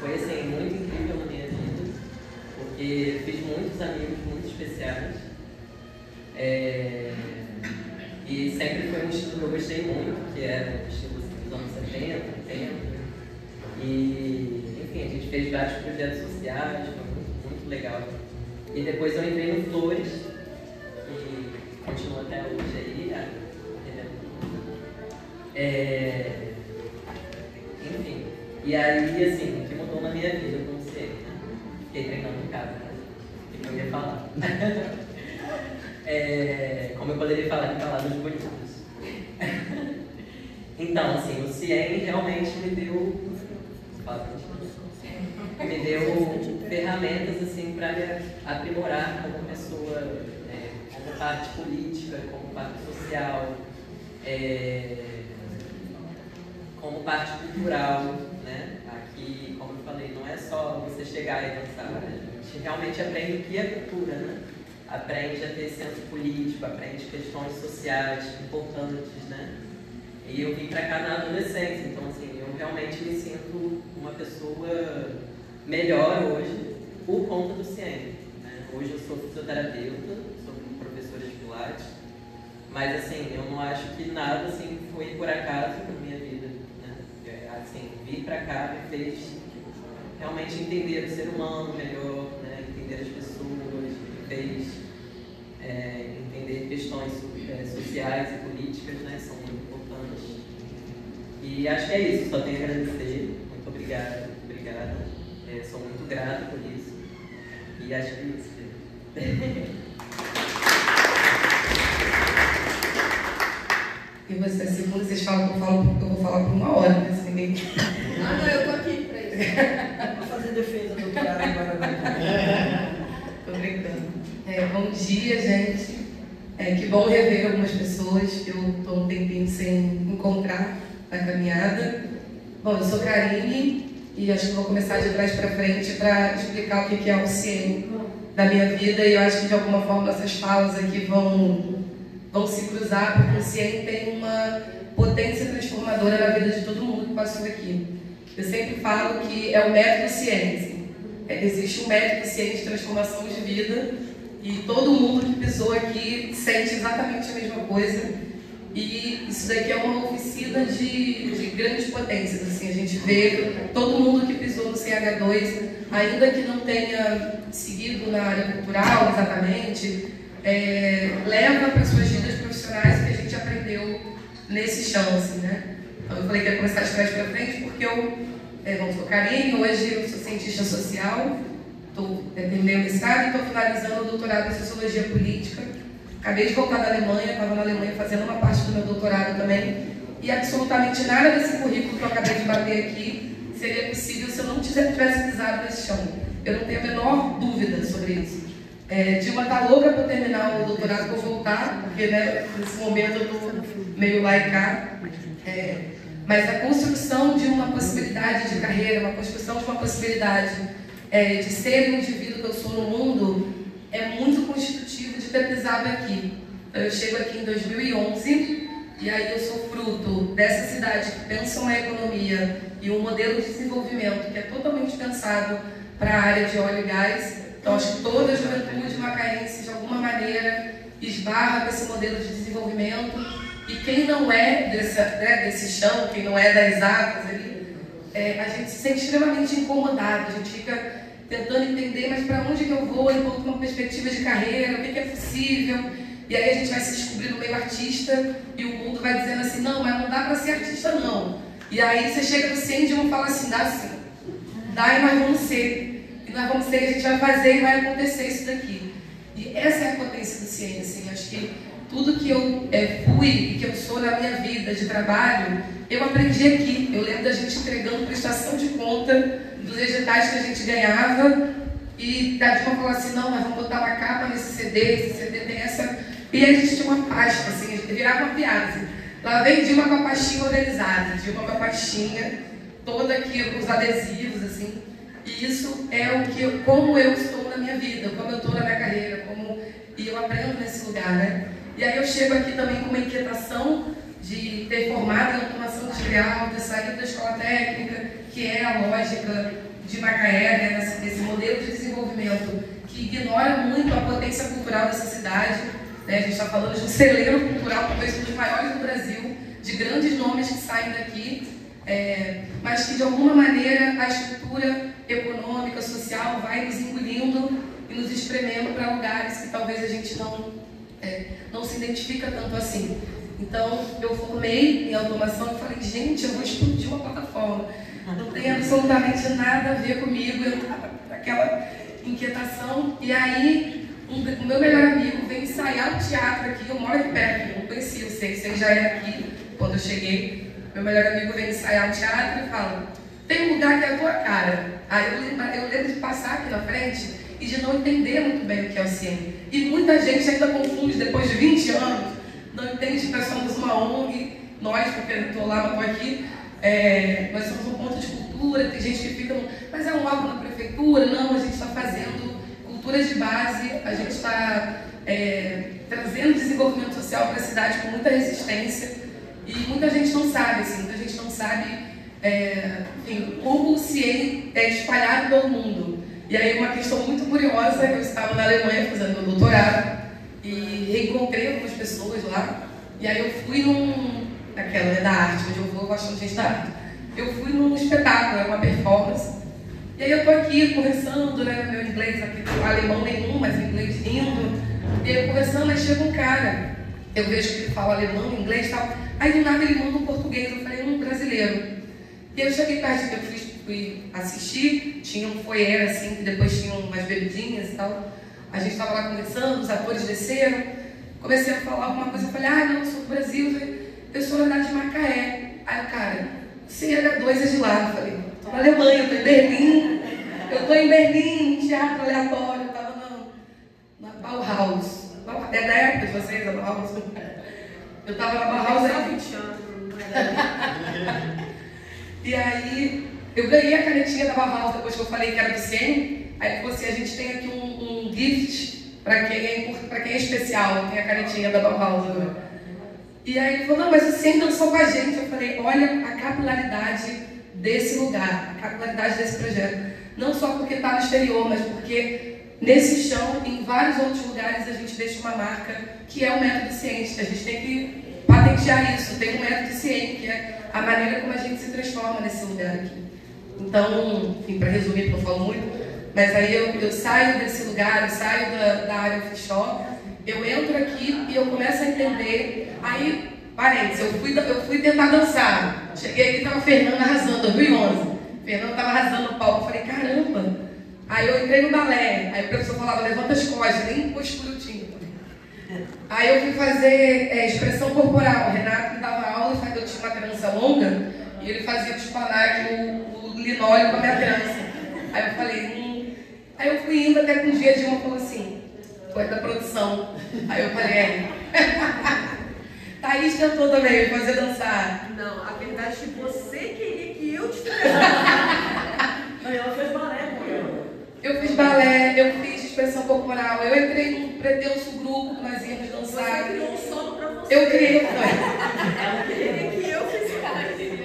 foi assim, muito incrível na minha vida, porque fiz muitos amigos muito especiais. E sempre foi um estilo que eu gostei muito, que era o estilo dos anos 70, 80. E, enfim, a gente fez vários projetos sociais, foi muito, muito legal. E depois eu entrei no Flores, e continuo até hoje aí, enfim. E aí, assim, o que mudou na minha vida, eu não sei, né? Fiquei treinando em casa, né? O que eu ia falar? Como eu poderia falar em palavras bonitas. Então, assim, o CIEM realmente me deu ferramentas assim, para me aprimorar como pessoa, como parte política, como parte social, como parte cultural, né? Aqui, como eu falei, não é só você chegar e dançar, a gente realmente aprende o que é cultura, né? Aprende a ter senso político, aprende questões sociais importantes, né? E eu vim pra cá na adolescência, então assim, eu realmente me sinto uma pessoa melhor hoje por conta do CIEM, né? Hoje eu sou fisioterapeuta, sou professora de Pilates, mas assim, eu não acho que nada assim foi por acaso na minha vida, né? Assim, vir pra cá me fez realmente entender o ser humano melhor, né? Entender as pessoas, me fez entender questões sociais e políticas, né? São muito importantes. E acho que é isso, só tenho a agradecer. Muito obrigada. Sou muito grato por isso. E acho que é isso. E você, segundo vocês falam que eu vou falar por 1 hora, né? Se ninguém... Não, eu tô aqui pra isso. Vou fazer defesa do doutorado agora. Tô brincando. Bom dia, gente. Que bom rever algumas pessoas. Eu tô um tempinho sem encontrar na caminhada. Bom, eu sou Karine e acho que vou começar de trás para frente para explicar o que é o CIEM da minha vida, e eu acho que de alguma forma essas falas aqui vão se cruzar, porque o CIEM tem uma potência transformadora na vida de todo mundo que passou aqui. Eu sempre falo que é o método ciência. Existe um método ciência de transformação de vida e todo mundo que pisou aqui sente exatamente a mesma coisa. E isso daqui é uma oficina de grandes potências. Assim, a gente vê todo mundo que pisou no CH2, ainda que não tenha seguido na área cultural exatamente, leva para suas vidas profissionais o que a gente aprendeu nesse chão, assim, né? Então, eu falei que ia começar de trás para frente porque eu sou Karine, hoje eu sou cientista social, terminei o mestrado e estou finalizando o doutorado em Sociologia Política. Acabei de voltar da Alemanha, estava na Alemanha fazendo uma parte do meu doutorado também, e absolutamente nada desse currículo que eu acabei de bater aqui seria possível se eu não tivesse pisado nesse chão. Eu não tenho a menor dúvida sobre isso. Dilma está louca para terminar o doutorado, para voltar, porque nesse momento eu estou meio lá e cá. Mas a construção de uma possibilidade de carreira, uma construção de uma possibilidade de ser o indivíduo que eu sou no mundo, é muito constitutivo de ter pisado aqui. Então, eu chego aqui em 2011 e aí eu sou fruto dessa cidade que pensa uma economia e um modelo de desenvolvimento que é totalmente pensado para a área de óleo e gás. Então, acho que toda a juventude macaense, de alguma maneira, esbarra com esse modelo de desenvolvimento. E quem não é desse chão, quem não é das exatas ali, a gente se sente extremamente incomodado, a gente fica tentando entender, mas para onde que eu vou enquanto uma perspectiva de carreira, o que é possível, e aí a gente vai se descobrir no meio artista, e o mundo vai dizendo assim, não, mas não dá para ser artista não. E aí você chega no CIEM e uma fala assim, dá sim, dá e nós vamos ser, e nós vamos ser, a gente vai fazer e vai acontecer isso daqui. E essa é a potência do CIEM, assim, acho que tudo que eu fui e que eu sou na minha vida de trabalho, eu aprendi aqui. Eu lembro da gente entregando prestação de conta dos editais que a gente ganhava e da Dilma falou assim, não, nós vamos botar uma capa nesse CD, esse CD tem essa... E a gente tinha uma pasta, assim, virava uma piada, assim. Lá vem Dilma com a pastinha organizada, Dilma com a pastinha, toda aqui com os adesivos, assim. E isso é como eu estou na minha vida, como eu estou na minha carreira, e eu aprendo nesse lugar, né? E aí eu chego aqui também com uma inquietação de ter formado em automação industrial, ter saído da escola técnica, que é a lógica de Macaé, né, desse modelo de desenvolvimento que ignora muito a potência cultural dessa cidade. Né? A gente está falando de um celeiro cultural, talvez um dos maiores do Brasil, de grandes nomes que saem daqui, mas que de alguma maneira a estrutura econômica, social vai nos engolindo e nos espremendo para lugares que talvez a gente não se identifica tanto assim. Então, eu formei em automação e falei, gente, eu vou explodir uma plataforma. Não tem absolutamente nada a ver comigo, eu estava naquela inquietação. E aí, o meu melhor amigo veio ensaiar um teatro aqui, eu moro aqui perto, eu não conhecia, eu sei que ele já era aqui quando eu cheguei. Meu melhor amigo veio ensaiar um teatro e fala, tem um lugar que é a tua cara. Aí eu lembro de passar aqui na frente e de não entender muito bem o que é o CIEM. E muita gente ainda confunde, depois de 20 anos, não entende que nós somos uma ONG, nós, porque eu estou lá, não estou aqui, nós somos um ponto de cultura, tem gente que fica, mas é um órgão da prefeitura? Não, a gente está fazendo culturas de base, a gente está trazendo desenvolvimento social para a cidade com muita resistência, e muita gente não sabe, assim, muita gente não sabe enfim, como o CIEM é espalhado pelo mundo. E aí uma questão muito curiosa, eu estava na Alemanha fazendo meu doutorado, e reencontrei algumas pessoas lá, e aí eu fui naquela da arte, onde eu vou, eu gosto de gente da arte. Eu fui num espetáculo, era uma performance, e aí eu tô aqui conversando, né, meu inglês aqui, alemão nenhum, mas inglês lindo, e aí eu conversando, aí chega um cara, eu vejo que ele fala alemão, inglês e tal, aí do nada ele manda um português, eu falei, brasileiro. E eu cheguei perto, eu fui assistir, tinha um foyer assim, que depois tinha umas bebidinhas e tal. A gente estava lá conversando, os atores desceram, comecei a falar alguma coisa, eu falei, não, eu sou do Brasil, eu sou na verdade de Macaé. Aí o cara, CH2 é de lá, eu falei, estou na Alemanha, estou em Berlim, num teatro aleatório, eu estava na Bauhaus. É da época de vocês, a Bauhaus? Eu estava na Bauhaus há 20 anos. E aí, eu ganhei a canetinha da Bauhaus depois que eu falei que era do CIEM. Aí ele falou assim, a gente tem aqui um gift para quem é especial, tem a canetinha da Bauhaus agora. E aí ele falou, não, mas o CIEM dançou com a gente. Eu falei, olha a capilaridade desse lugar, a capilaridade desse projeto. Não só porque está no exterior, mas porque nesse chão, em vários outros lugares, a gente deixa uma marca que é o método ciente. A gente tem que patentear isso. Tem um método ciente, que é a maneira como a gente se transforma nesse lugar aqui. Então, enfim, para resumir, porque eu falo muito, mas aí eu saio desse lugar, eu saio da área offshore, eu entro aqui e eu começo a entender. Aí, parênteses, eu fui tentar dançar. Cheguei aqui e estava a Fernanda arrasando, 2011. Fernanda estava arrasando no palco, eu falei, caramba. Aí eu entrei no balé, aí o professor falava, levanta as costas, nem postura eu tinha. Aí eu fui fazer expressão corporal. O Renato me dava aula, eu tinha uma trança longa, e ele fazia despanar o linóleo com a minha trança. Aí eu falei, Aí eu fui indo até que um dia a Dilma falou assim, foi da produção. Aí eu falei, Thaís tentou também me fazer dançar. Não, a verdade é que você queria que eu te fizesse. Não, ela fez balé com ela. Eu fiz balé, eu fiz expressão corporal, eu entrei num pretenso grupo que nós íamos dançar. Você criou um solo pra você. Eu criei, Ela queria que eu fizesse.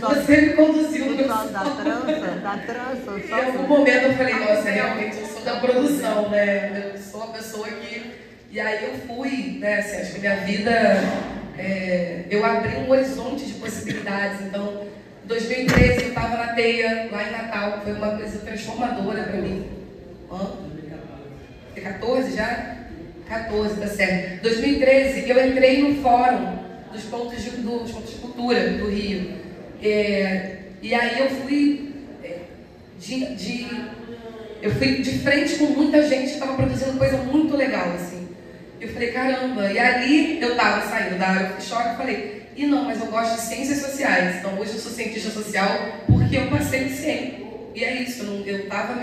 Você me conduziu no da trança. Em algum momento eu falei, nossa, realmente eu sou da produção, né? Eu sou uma pessoa que... E aí eu fui, né? Assim, acho que minha vida... eu abri um horizonte de possibilidades. Então, em 2013 eu estava na Teia, lá em Natal, foi uma coisa transformadora para mim. 14 já? 14, tá certo. 2013 eu entrei no fórum dos pontos de cultura do Rio. E aí eu fui de frente com muita gente que estava produzindo coisa muito legal, assim. Eu falei, caramba, e ali eu estava saindo da área offshore e falei, mas eu gosto de ciências sociais, então hoje eu sou cientista social porque eu passei no CIEM. E é isso, eu estava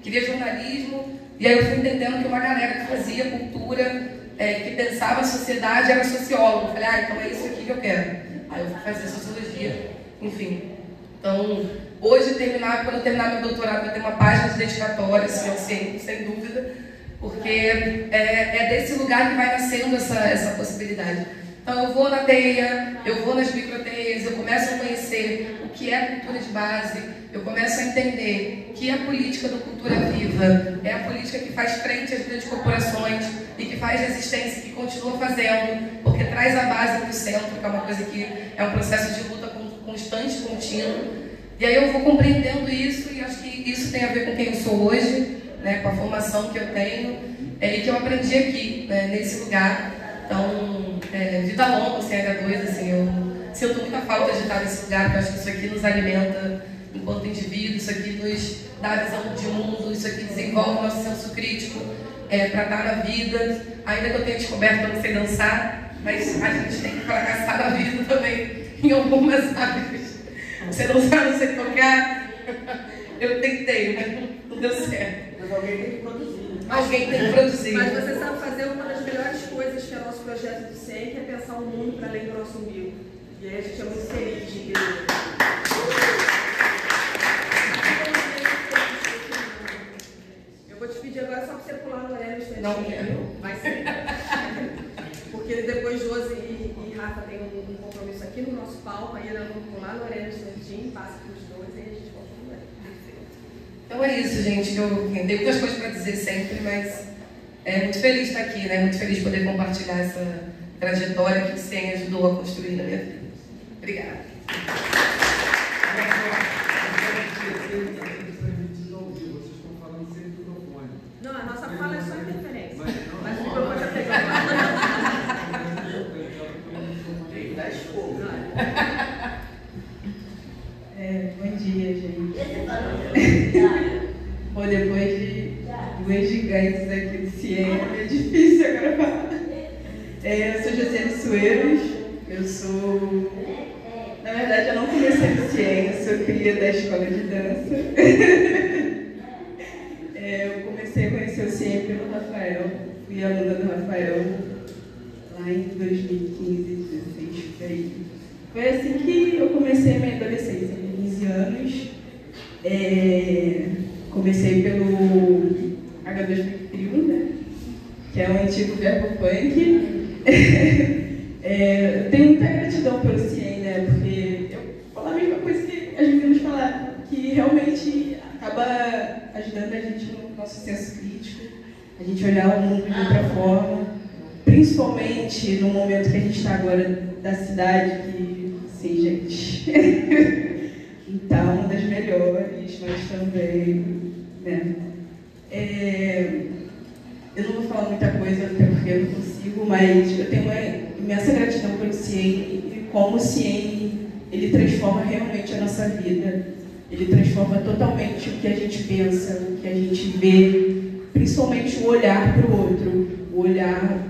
queria jornalismo, e aí eu fui entendendo que uma galera que fazia cultura, que pensava a sociedade, era sociólogo. Eu falei, então é isso aqui que eu quero. Aí eu fui fazer sociologia. Enfim, então, hoje, quando eu terminar meu doutorado, vai ter uma página de dedicatória, assim, sem dúvida, porque é desse lugar que vai nascendo essa possibilidade. Então, eu vou na Teia, eu vou nas microteias, eu começo a conhecer o que é cultura de base, eu começo a entender que a política do Cultura Viva é a política que faz frente às grandes corporações e que faz resistência, que continua fazendo, porque traz a base para o centro, que é uma coisa que é um processo de luta constante, contínuo. E aí eu vou compreendendo isso e acho que isso tem a ver com quem eu sou hoje, né, com a formação que eu tenho e que eu aprendi aqui, né, nesse lugar. Então, vida longa, CH2, assim, eu sinto muita falta de estar nesse lugar, porque eu acho que isso aqui nos alimenta enquanto indivíduo, isso aqui nos dá a visão de mundo, isso aqui desenvolve o nosso senso crítico para estar na vida. Ainda que eu tenha descoberto que eu não sei dançar, mas a gente tem que fracassar na vida também, em algumas áreas. Você não sabe, não sei tocar. Eu tentei, mas não deu certo. Mas alguém tem que produzir. Alguém tem que produzir. Mas você sabe fazer uma das melhores coisas que é o nosso projeto do CIEM, que é pensar o mundo para além do nosso umbigo. E aí a gente é muito feliz de ter. Eu vou te pedir agora só para você pular no Aurélio Instantinho. Não quero. Vai ser. Porque depois Josi e Rafa tem um compromisso aqui no nosso palco, aí elas vão pular no Aurélio Instantinho, passa para os dois e aí a gente volta no Aurélio. Então é isso, gente. Eu tenho muitas coisas para dizer sempre, mas muito feliz de estar aqui, né? Muito feliz de poder compartilhar essa trajetória que o CIEM ajudou a construir na minha vida. Obrigada. Não, a nossa fala é só interferência. Mas o microfone já pegou. Bom dia, gente. Bom, depois de duas gigantes aqui do CIEM, é difícil agora falar. Eu sou Josiane Sueiros, eu sou... Na verdade, eu não comecei no CIEM, eu sou cria da escola de dança. Eu comecei a conhecer o CIEM pelo Rafael, fui aluna do Rafael lá em 2015, 2016, por aí. Foi assim que eu comecei a minha adolescência, com 15 anos. Comecei pelo H2 Trio, né? Que é o antigo verbo punk. Eu tenho muita gratidão pelo CIEM, né? Porque eu falo a mesma coisa que as meninas falaram, que realmente acaba ajudando a gente no nosso senso crítico, a gente olhar o mundo de outra forma, principalmente no momento que a gente está agora da cidade, que, sim, gente, está uma das melhores, mas também, né? Eu não vou falar muita coisa, até porque eu não consigo, mas eu tenho uma imensa gratidão pelo CIEM e como o CIEM, ele transforma realmente a nossa vida. Ele transforma totalmente o que a gente pensa, o que a gente vê, principalmente o olhar para o outro, o olhar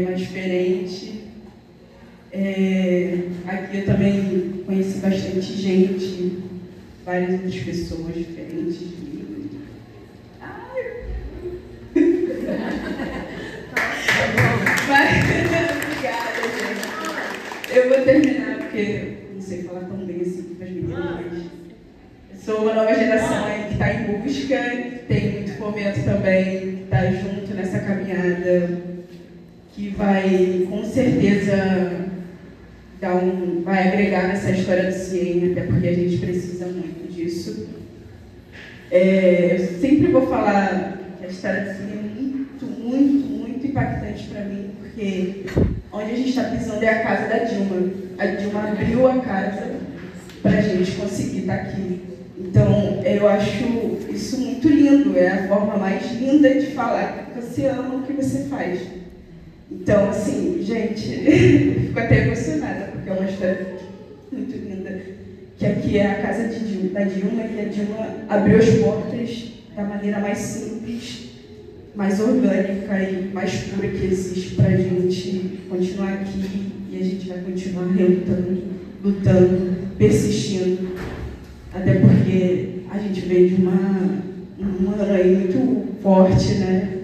mais diferente. Aqui eu também conheci bastante gente, várias outras pessoas diferentes de mim. Obrigada, gente. Eu vou terminar porque não sei falar tão bem assim para as meninas. Sou uma nova geração aí que está em busca, tem muito fomento também, está junto nessa caminhada, que vai, com certeza, vai agregar nessa história do CIEM, até porque a gente precisa muito disso. Eu sempre vou falar que a história do CIEM é muito, muito, muito impactante para mim, porque onde a gente está pisando é a casa da Dilma. A Dilma abriu a casa para a gente conseguir estar aqui. Então, eu acho isso muito lindo, é a forma mais linda de falar que você ama o que você faz. Então, assim, gente, eu fico até emocionada, porque é uma história muito linda, que aqui é a casa da Dilma, e a Dilma abriu as portas da maneira mais simples, mais orgânica e mais pura que existe para a gente continuar aqui, e a gente vai continuar relutando, lutando, persistindo. Até porque a gente veio de um ano aí muito forte, né,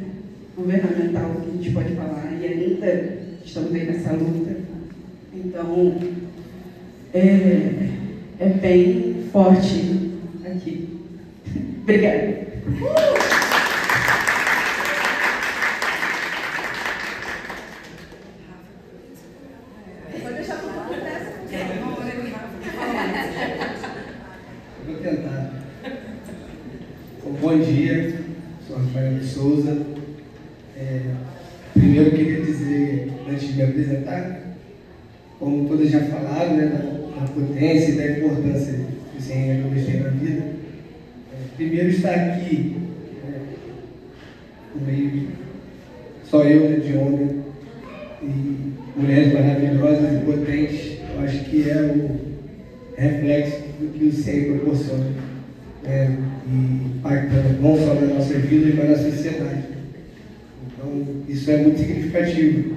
governamental, que a gente pode falar, e ainda estamos aí nessa luta. Então, é bem forte aqui. Obrigada. Pode deixar todo mundo nessa. Vou tentar. Bom dia, sou Rafael de Souza. Primeiro eu queria dizer, antes de me apresentar, como todos já falaram, né, da potência e da importância que o Senhor nos tem na vida. Primeiro estar aqui, no meio de só eu, né, de homem, e mulheres maravilhosas e potentes, eu acho que é o reflexo do que o Senhor proporciona, e impacta não só na nossa vida, mas na sociedade. Então, isso é muito significativo,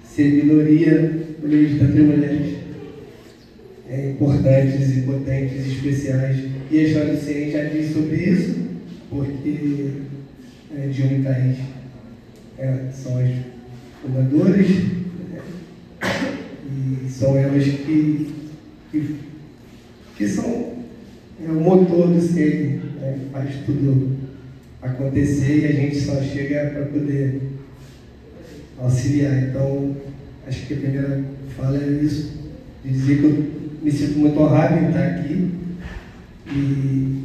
ser minoria no meio de tantas mulheres importantes e potentes e especiais. E a história do Senhor já diz sobre isso, porque Dilma e Thaís são as fundadoras, e são elas que são o motor do CEG, faz tudo acontecer e a gente só chega para poder auxiliar. Então, acho que a primeira fala é isso, de dizer que eu me sinto muito honrado em estar aqui, e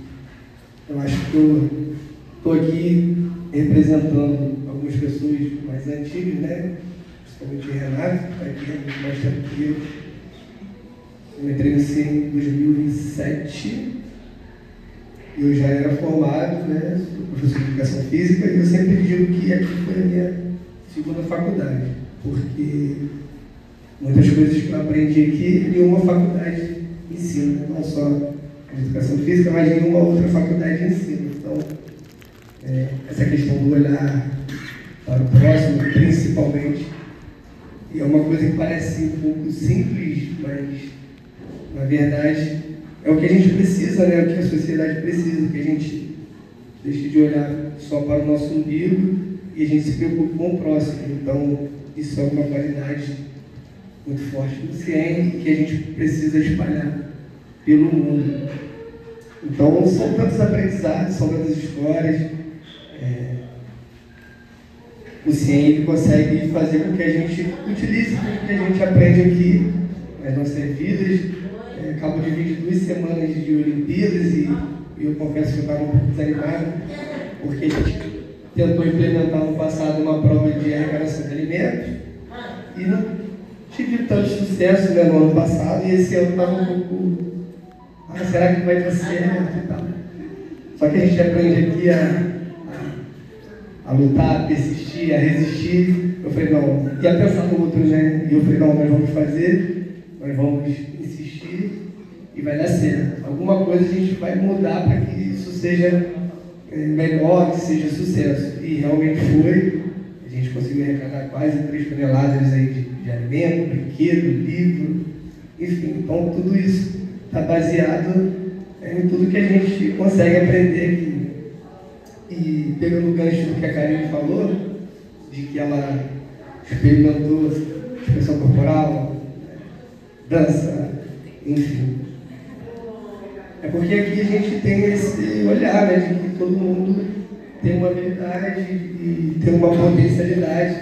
eu acho que eu estou aqui representando algumas pessoas mais antigas, né? Principalmente o Renato, que está aqui mais tempo que eu. Eu entrei no CIE em 2007, e eu já era formado, né? Sou professor de educação física, e eu sempre digo que aqui foi a minha segunda faculdade, porque muitas coisas que eu aprendi aqui, nenhuma faculdade ensina, não só a educação física, mas nenhuma outra faculdade ensina. Então, essa questão do olhar para o próximo, principalmente, e é uma coisa que parece um pouco simples, mas na verdade é o que a gente precisa, né? É o que a sociedade precisa, que a gente deixe de olhar só para o nosso umbigo e a gente se preocupe com o próximo. Então, isso é uma qualidade muito forte do CIEM que a gente precisa espalhar pelo mundo. Então, são tantos aprendizados, são tantas histórias. O CIEM consegue fazer com que a gente utilize o que a gente aprende aqui nas nossas vidas. Acabo de vir de 2 semanas de Olimpíadas e eu confesso que eu estava um pouco desanimado, porque a gente tentou implementar no passado uma prova de arrecadação de alimentos e não tive tanto sucesso, né, no ano passado, e esse ano estava um pouco, será que vai dar certo e tal. Só que a gente aprende aqui a lutar, a persistir, a resistir. Eu falei, não, e a pensar no outro, né? E eu falei, não, nós vamos fazer, nós vamos insistir e vai dar certo. Alguma coisa a gente vai mudar para que isso seja melhor, que seja sucesso. E realmente foi. A gente conseguiu arrecadar quase 3 toneladas aí de alimento, brinquedo, livro, enfim. Então, tudo isso está baseado em tudo que a gente consegue aprender aqui. E pegando o gancho do que a Karine falou, de que ela experimentou expressão corporal, dança, enfim. É porque aqui a gente tem esse olhar, né, de que todo mundo tem uma habilidade e tem uma potencialidade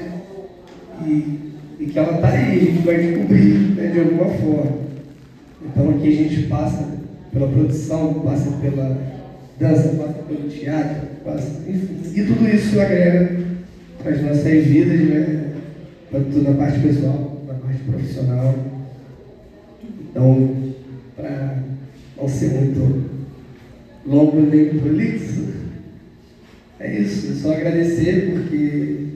e que ela está aí, a gente vai descobrir, né, de alguma forma. Então aqui a gente passa pela produção, passa pela dança, passa pelo teatro, passa, enfim. E tudo isso agrega para as nossas vidas, né, tanto na parte pessoal, na parte profissional. Então, para não ser muito longo nem prolixo, é isso, é só agradecer, porque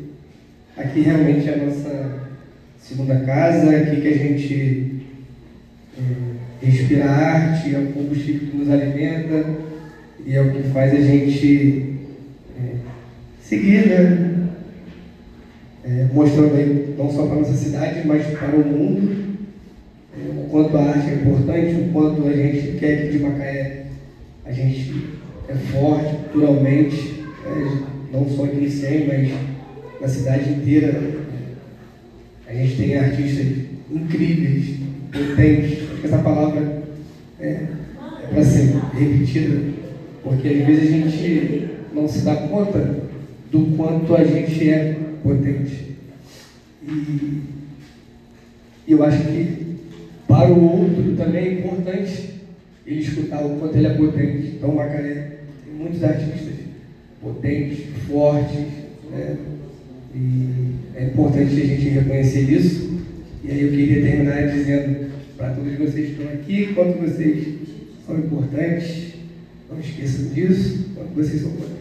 aqui realmente é a nossa segunda casa, é aqui que a gente respira arte, é o combustível que nos alimenta e é o que faz a gente seguir, né? Mostrando aí não só para a nossa cidade, mas para o mundo, o quanto a arte é importante, o quanto a gente quer que de Macaé a gente é forte culturalmente, não só aqui em Icém, mas na cidade inteira. A gente tem artistas incríveis, potentes. Acho que essa palavra é para ser repetida, porque às vezes a gente não se dá conta do quanto a gente é potente. E eu acho que para o outro também é importante ele escutar o quanto ele é potente. Então, Macaé tem muitos artistas potentes, fortes, né? E é importante a gente reconhecer isso. E aí eu queria terminar dizendo para todos vocês que estão aqui, quanto vocês são importantes, não esqueçam disso, quanto vocês são potentes.